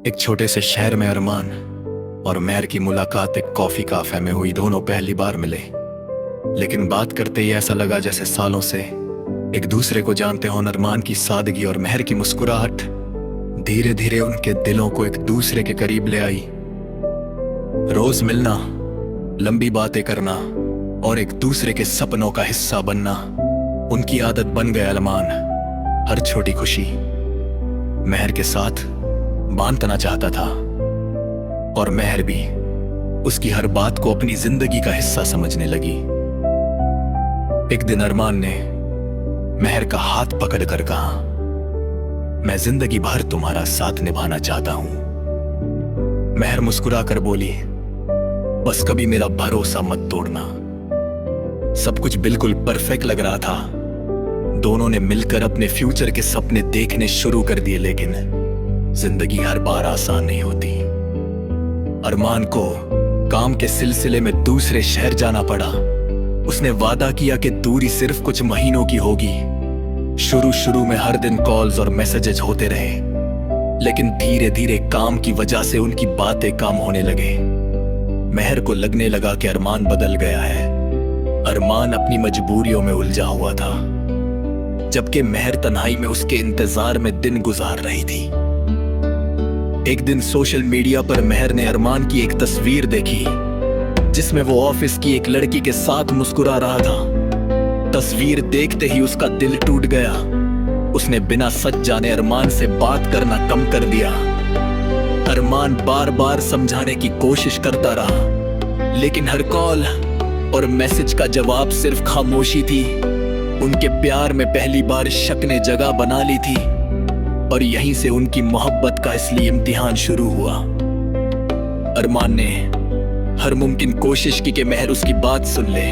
एक छोटे से शहर में अरमान और मेहर की मुलाकात एक कॉफी काफे में हुई। दोनों पहली बार मिले, लेकिन बात करते ही ऐसा लगा जैसे सालों से एक दूसरे को जानते हों। अरमान की सादगी और मेहर की मुस्कुराहट धीरे धीरे उनके दिलों को एक दूसरे के करीब ले आई। रोज मिलना, लंबी बातें करना और एक दूसरे के सपनों का हिस्सा बनना उनकी आदत बन गया। अरमान हर छोटी खुशी मेहर के साथ बांटना चाहता था और मेहर भी उसकी हर बात को अपनी जिंदगी का हिस्सा समझने लगी। एक दिन अरमान ने मेहर का हाथ पकड़कर कहा, मैं जिंदगी भर तुम्हारा साथ निभाना चाहता हूं। मेहर मुस्कुराकर बोली, बस कभी मेरा भरोसा मत तोड़ना। सब कुछ बिल्कुल परफेक्ट लग रहा था। दोनों ने मिलकर अपने फ्यूचर के सपने देखने शुरू कर दिए, लेकिन जिंदगी हर बार आसान नहीं होती। अरमान को काम के सिलसिले में दूसरे शहर जाना पड़ा। उसने वादा किया कि दूरी सिर्फ कुछ महीनों की होगी। शुरू में हर दिन कॉल्स और मैसेजेस होते रहे, लेकिन धीरे धीरे काम की वजह से उनकी बातें कम होने लगे। मेहर को लगने लगा कि अरमान बदल गया है। अरमान अपनी मजबूरियों में उलझा हुआ था, जबकि मेहर तन्हाई में उसके इंतजार में दिन गुजार रही थी। एक दिन सोशल मीडिया पर मेहर ने अरमान की एक तस्वीर देखी जिसमें वो ऑफिस की एक लड़की के साथ मुस्कुरा रहा था। तस्वीर देखते ही उसका दिल टूट गया। उसने बिना सच जाने अरमान से बात करना कम कर दिया। अरमान बार बार समझाने की कोशिश करता रहा, लेकिन हर कॉल और मैसेज का जवाब सिर्फ खामोशी थी। उनके प्यार में पहली बार शक ने जगह बना ली थी और यहीं से उनकी मोहब्बत का असली इम्तिहान शुरू हुआ। अरमान ने हर मुमकिन कोशिश की कि मेहर उसकी बात सुन ले।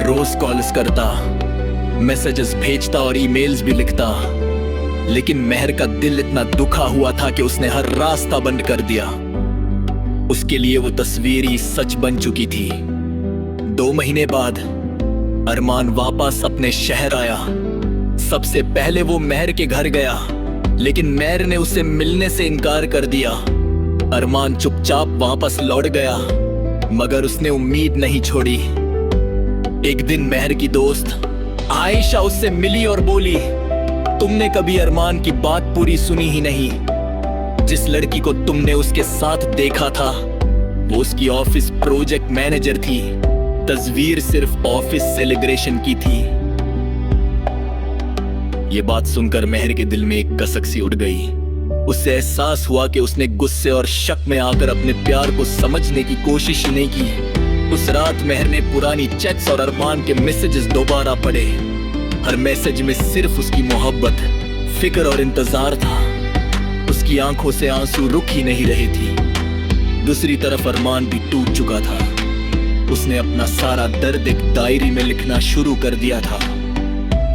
रोज कॉल्स करता, मैसेजेस भेजता और ईमेल्स भी लिखता, लेकिन मेहर का दिल इतना दुखा हुआ था कि उसने हर रास्ता बंद कर दिया। उसके लिए वो तस्वीर ही सच बन चुकी थी। 2 महीने बाद अरमान वापस अपने शहर आया। सबसे पहले वो मेहर के घर गया, लेकिन मेहर ने उसे मिलने से इनकार कर दिया। अरमान चुपचाप वापस लौट गया, मगर उसने उम्मीद नहीं छोड़ी। एक दिन मेहर की दोस्त आयशा उससे मिली और बोली, तुमने कभी अरमान की बात पूरी सुनी ही नहीं। जिस लड़की को तुमने उसके साथ देखा था वो उसकी ऑफिस प्रोजेक्ट मैनेजर थी। तस्वीर सिर्फ ऑफिस सेलिब्रेशन की थी। ये बात सुनकर मेहर के दिल में एक कसक सी उठ गई। उससे एहसास हुआ कि उसने गुस्से और शक में आकर अपने प्यार को समझने की कोशिश नहीं की। उस रात मेहर ने पुरानी चैट्स और अरमान के मैसेजेस दोबारा पढ़े। हर मैसेज में सिर्फ उसकी मोहब्बत, फिक्र और इंतजार था। उसकी आंखों से आंसू रुक ही नहीं रहे थे। दूसरी तरफ अरमान भी टूट चुका था। उसने अपना सारा दर्द एक डायरी में लिखना शुरू कर दिया था।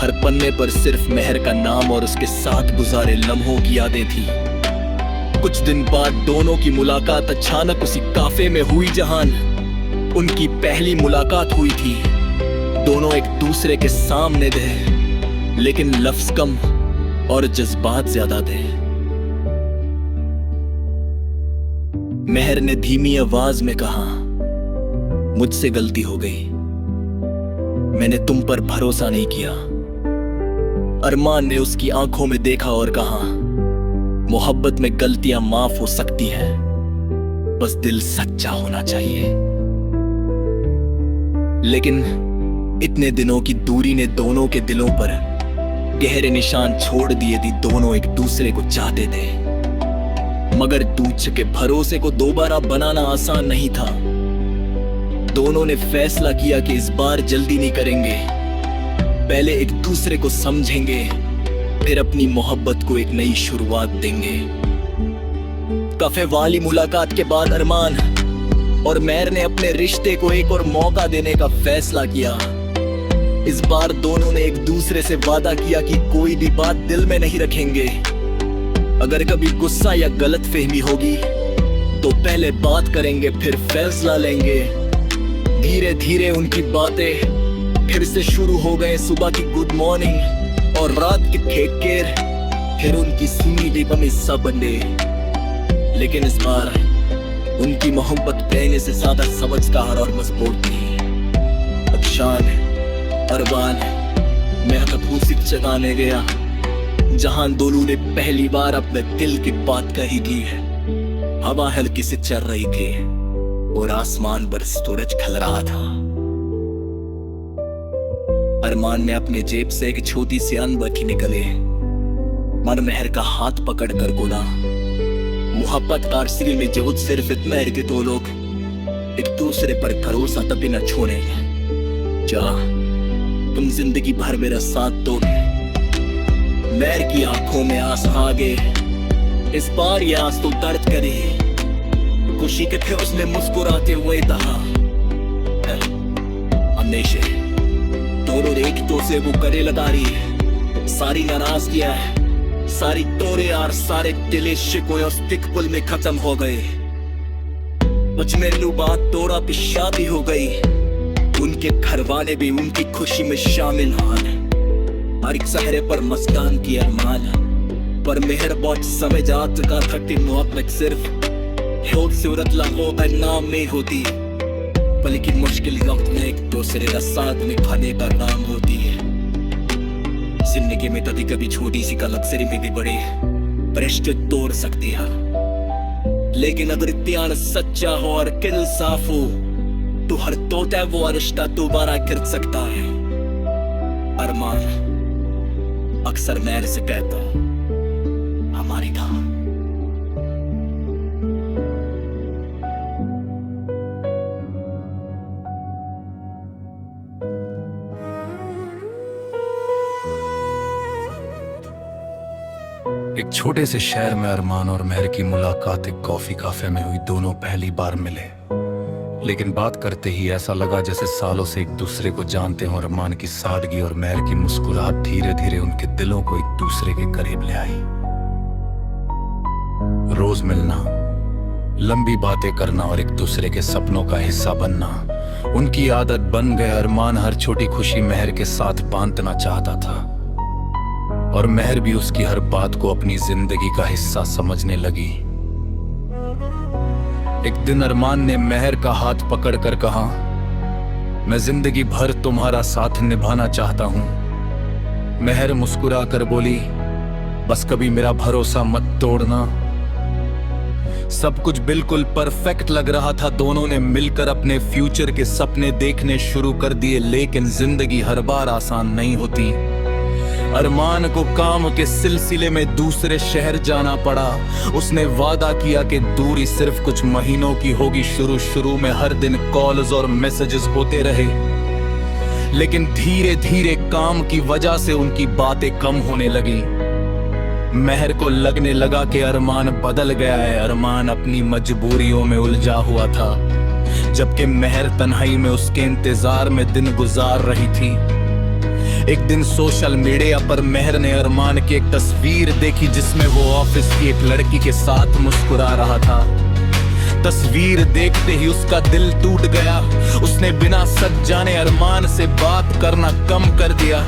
हर पन्ने पर सिर्फ मेहर का नाम और उसके साथ गुजारे लम्हों की यादें थी। कुछ दिन बाद दोनों की मुलाकात अचानक उसी काफे में हुई जहां उनकी पहली मुलाकात हुई थी। दोनों एक दूसरे के सामने थे, लेकिन लफ्ज कम और जज्बात ज्यादा थे। मेहर ने धीमी आवाज में कहा, मुझसे गलती हो गई, मैंने तुम पर भरोसा नहीं किया। अरमान ने उसकी आंखों में देखा और कहा, मोहब्बत में गलतियां माफ हो सकती हैं, बस दिल सच्चा होना चाहिए। लेकिन इतने दिनों की दूरी ने दोनों के दिलों पर गहरे निशान छोड़ दिए थे। दोनों एक दूसरे को चाहते थे, मगर टूट चुके भरोसे को दोबारा बनाना आसान नहीं था। दोनों ने फैसला किया कि इस बार जल्दी नहीं करेंगे। पहले एक दूसरे को समझेंगे, फिर अपनी मोहब्बत को एक नई शुरुआत देंगे। कैफे वाली मुलाकात के बाद अरमान और मेहर ने अपने रिश्ते को एक और मौका देने का फैसला किया। इस बार दोनों ने एक दूसरे से वादा किया कि कोई भी बात दिल में नहीं रखेंगे। अगर कभी गुस्सा या गलतफहमी होगी तो पहले बात करेंगे, फिर फैसला लेंगे। धीरे धीरे उनकी बातें फिर से शुरू हो गए। सुबह की गुड मॉर्निंग और रात के टेक केयर फिर उनकी सुनी दी हिस्सा बने। लेकिन इस बार उनकी मोहब्बत पहले से ज्यादा समझदार और मजबूत थी। अक्षान, अरबान, मैं उसी जगह ले गया जहां दोनों ने पहली बार अपने दिल की बात कही थी। हवा हल्की से चल रही थी और आसमान पर सूरज ढल रहा था। अरमान ने अपने जेब से एक छोटी सी अनबकी निकले, मनमेहर का हाथ पकड़कर बोला, मोहब्बत का असली में जो सिर्फ इतना है कि दो लोग एक दूसरे पर भरोसा तभी न छोड़ेंगे जा तुम जिंदगी भर मेरा साथ दोगे। मैर की आंखों में आंसू आ गए, इस बार ये आंसू दर्द करे। खुशी के थे उसने मुस्कुराते हुए कहा, हमेशा दोनों एक तो से वो करे लगा रही, सारी नाराजगियां है, सारी तोरे और सारे दिले शिकवे उस तिकपुल में खत्म हो गए। मुझ में लुबात तोड़ा पे शादी हो गई, उनके घर वाले भी उनकी खुशी में शामिल हाल। हर एक सहरे पर मस्तान की अरमान, पर मेहर बहुत समझ आ चुका था कि मोहब्बत सिर्फ खूबसूरत लम्हों का नाम नहीं होती, बल्कि मुश्किल वक्त में एक दूसरे का साथ निभाने का नाम होती है। जिंदगी में कभी कभी छोटी सी गलतफहमी में भी बड़े रिश्ते तोड़ सकती है, लेकिन अगर इत्मीनान सच्चा हो और दिल साफ हो तो हर टूटा वो रिश्ता दोबारा कर सकता है। अरमान अक्सर मैर से कहता हमारी था। एक छोटे से शहर में अरमान और महर की मुलाकात एक कॉफी काफे में हुई। दोनों पहली बार मिले, लेकिन बात करते ही ऐसा लगा जैसे सालों से एक दूसरे को जानते हों। अरमान की सादगी और महर की मुस्कुराहट धीरे धीरे उनके दिलों को एक दूसरे के करीब ले आई। रोज मिलना, लंबी बातें करना और एक दूसरे के सपनों का हिस्सा बनना उनकी आदत बन गया। अरमान हर छोटी खुशी महर के साथ बांटना चाहता था और महर भी उसकी हर बात को अपनी जिंदगी का हिस्सा समझने लगी। एक दिन अरमान ने महर का हाथ पकड़कर कहा, मैं जिंदगी भर तुम्हारा साथ निभाना चाहता हूं। महर मुस्कुरा कर बोली, बस कभी मेरा भरोसा मत तोड़ना। सब कुछ बिल्कुल परफेक्ट लग रहा था। दोनों ने मिलकर अपने फ्यूचर के सपने देखने शुरू कर दिए, लेकिन जिंदगी हर बार आसान नहीं होती। अरमान को काम के सिलसिले में दूसरे शहर जाना पड़ा। उसने वादा किया कि दूरी सिर्फ कुछ महीनों की होगी। शुरू में हर दिन कॉल्स और मैसेजेस होते रहे, लेकिन धीरे धीरे काम की वजह से उनकी बातें कम होने लगी। महर को लगने लगा कि अरमान बदल गया है। अरमान अपनी मजबूरियों में उलझा हुआ था, जबकि महर तन्हाई में उसके इंतजार में दिन गुजार रही थी। एक दिन सोशल मीडिया पर महर ने अरमान की एक तस्वीर देखी जिसमें वो ऑफिस की एक लड़की के साथ मुस्कुरा रहा था। तस्वीर देखते ही उसका दिल टूट गया। उसने बिना सच जाने अरमान से बात करना कम कर दिया।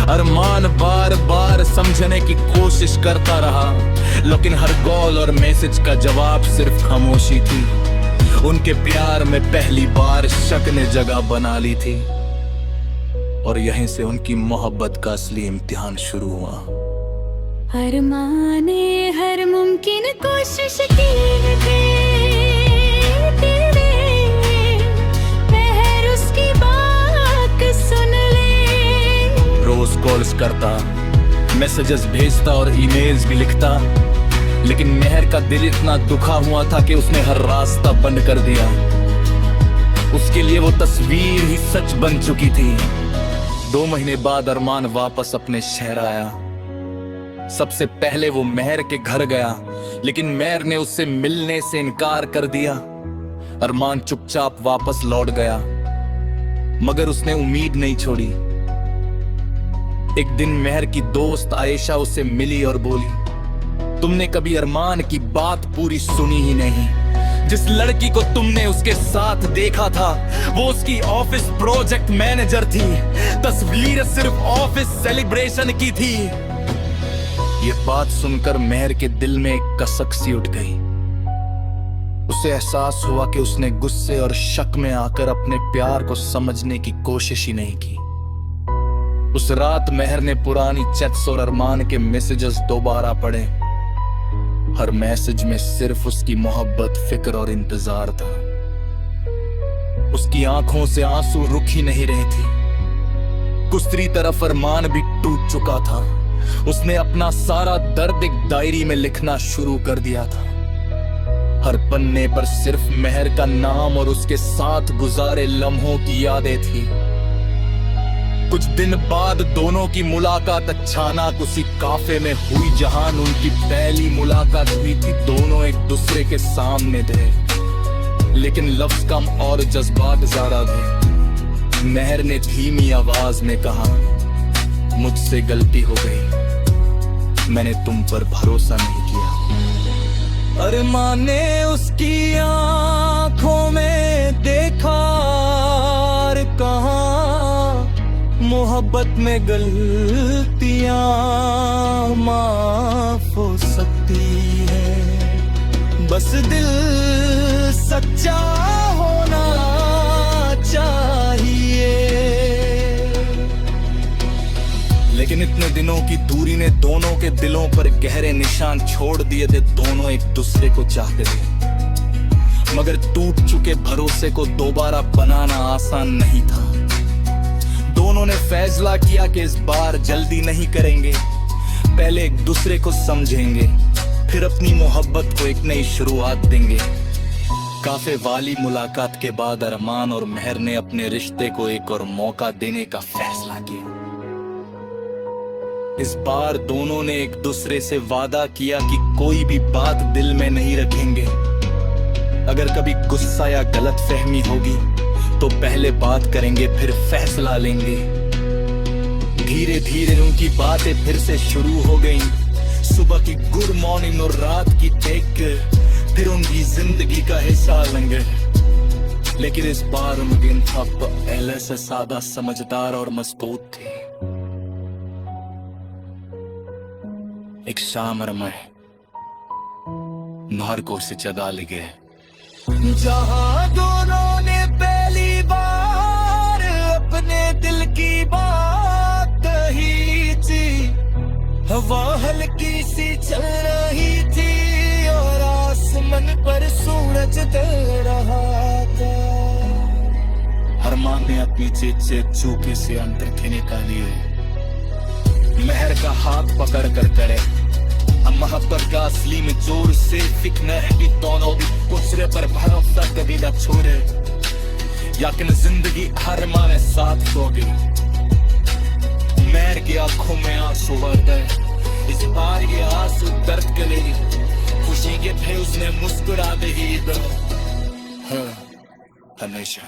अरमान बार बार समझने की कोशिश करता रहा, लेकिन हर कॉल और मैसेज का जवाब सिर्फ खामोशी थी। उनके प्यार में पहली बार शक ने जगह बना ली थी और यहीं से उनकी मोहब्बत का असली इम्तिहान शुरू हुआ। अरमान ने हर मुमकिन कोशिश की थी, महर उसकी बात सुन ले। रोज कॉल्स करता, मैसेजेस भेजता और ईमेल्स भी लिखता, लेकिन महर का दिल इतना दुखा हुआ था कि उसने हर रास्ता बंद कर दिया। उसके लिए वो तस्वीर ही सच बन चुकी थी। 2 महीने बाद अरमान वापस अपने शहर आया। सबसे पहले वो महर के घर गया, लेकिन महर ने उससे मिलने से इनकार कर दिया। अरमान चुपचाप वापस लौट गया, मगर उसने उम्मीद नहीं छोड़ी। एक दिन महर की दोस्त आयशा उससे मिली और बोली, तुमने कभी अरमान की बात पूरी सुनी ही नहीं। जिस लड़की को तुमने उसके साथ देखा था वो उसकी ऑफिस प्रोजेक्ट मैनेजर थी। तस्वीर सिर्फ ऑफिस सेलिब्रेशन की थी। ये बात सुनकर महर के दिल में एक कसक सी उठ गई। उसे एहसास हुआ कि उसने गुस्से और शक में आकर अपने प्यार को समझने की कोशिश ही नहीं की। उस रात मेहर ने पुरानी चैट्स और अरमान के मैसेजेस दोबारा पढ़े। हर मैसेज में सिर्फ उसकी मोहब्बत, फिक्र और इंतजार था। उसकी आंखों से आंसू रुक ही नहीं रहे थे। दूसरी तरफ अरमान भी टूट चुका था। उसने अपना सारा दर्द एक डायरी में लिखना शुरू कर दिया था। हर पन्ने पर सिर्फ मेहर का नाम और उसके साथ गुजारे लम्हों की यादें थी। कुछ दिन बाद दोनों की मुलाकात अचानक उसी काफे में हुई जहां उनकी पहली मुलाकात हुई थी। दोनों एक दूसरे के सामने थे, लेकिन लफ्ज कम और जज्बात ज्यादा थे। मेहर ने धीमी आवाज में कहा, मुझसे गलती हो गई, मैंने तुम पर भरोसा नहीं किया। अरमान ने उसकी आंखों में देखा और कहा, मोहब्बत में गलतियां माफ हो सकती है, बस दिल सच्चा होना चाहिए। लेकिन इतने दिनों की दूरी ने दोनों के दिलों पर गहरे निशान छोड़ दिए थे। दोनों एक दूसरे को चाहते थे, मगर टूट चुके भरोसे को दोबारा बनाना आसान नहीं था। दोनों ने फैसला किया कि इस बार जल्दी नहीं करेंगे, पहले एक दूसरे को समझेंगे, फिर अपनी मोहब्बत को एक नई शुरुआत देंगे। काफे वाली मुलाकात के बाद अरमान और मेहर ने अपने रिश्ते को एक और मौका देने का फैसला किया। इस बार दोनों ने एक दूसरे से वादा किया कि कोई भी बात दिल में नहीं रखेंगे। अगर कभी गुस्सा या गलतफहमी होगी तो पहले बात करेंगे, फिर फैसला लेंगे। धीरे धीरे उनकी बातें फिर से शुरू हो गईं। सुबह की गुड मॉर्निंग और रात की टेक फिर उनकी जिंदगी का हिस्सा लेंगे। लेकिन इस बार उनके इंतखाब पहले से सादा, समझदार और मजबूत थे। एक शाम रमे नारकोल से चदा लगे, जहां दोनों ने पहली बार अपने दिल की बात कही थी। हवा हल्की सी चल रही थी और आसमान पर सूरज ढल रहा था। अरमान ने अपनी चीज से चूके से अंदर थे निकाली। मेहर का हाथ पकड़ कर करे, मोहब्बत का असली में जोर से फिक्र है कि दोनों भी दूसरे पर भरोसा कभी न छोड़े, याकिन जिंदगी हर माने साथ होगी। मेहर की आंखों में आंसू भर गए, इस बार ये आंसू दर्द के लिए, खुशी के थे उसने मुस्कुरा दे ही हमेशा।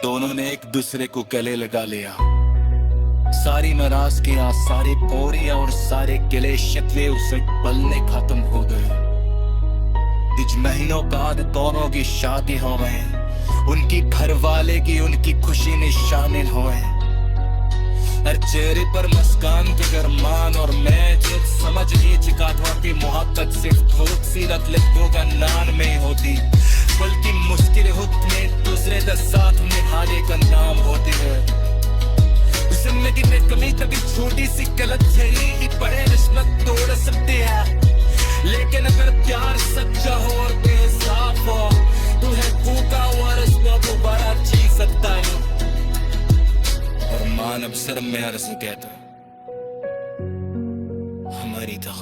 दोनों ने एक दूसरे को गले लगा लिया। सारी नाराजगियां, सारी बोरियां और सारे गिले शिकवे उसे पल में खत्म हो गए। कुछ महीनों बाद दोनों की शादी हो गई। उनकी घर वाले की उनकी खुशी में शामिल हुए। हर चेहरे पर मुस्कान के अरमान और मैं जो समझ नहीं चुका था कि मोहब्बत सिर्फ खूबसूरत लड़कों का नाम में होती, बल्कि मुश्किल होते दूसरे का साथ निभाने का नाम होती है। जिंदगी में कभी कभी छोटी सी गलत फहमी बड़े रिश्ते तोड़ सकते हैं, लेकिन अगर प्यार सच्चा हो और बेइंसाफ हो तो है फूका हुआ रिश्ता दोबारा जी सकता है। और मान अब शर्म में अर्ज कहता हमारी तरह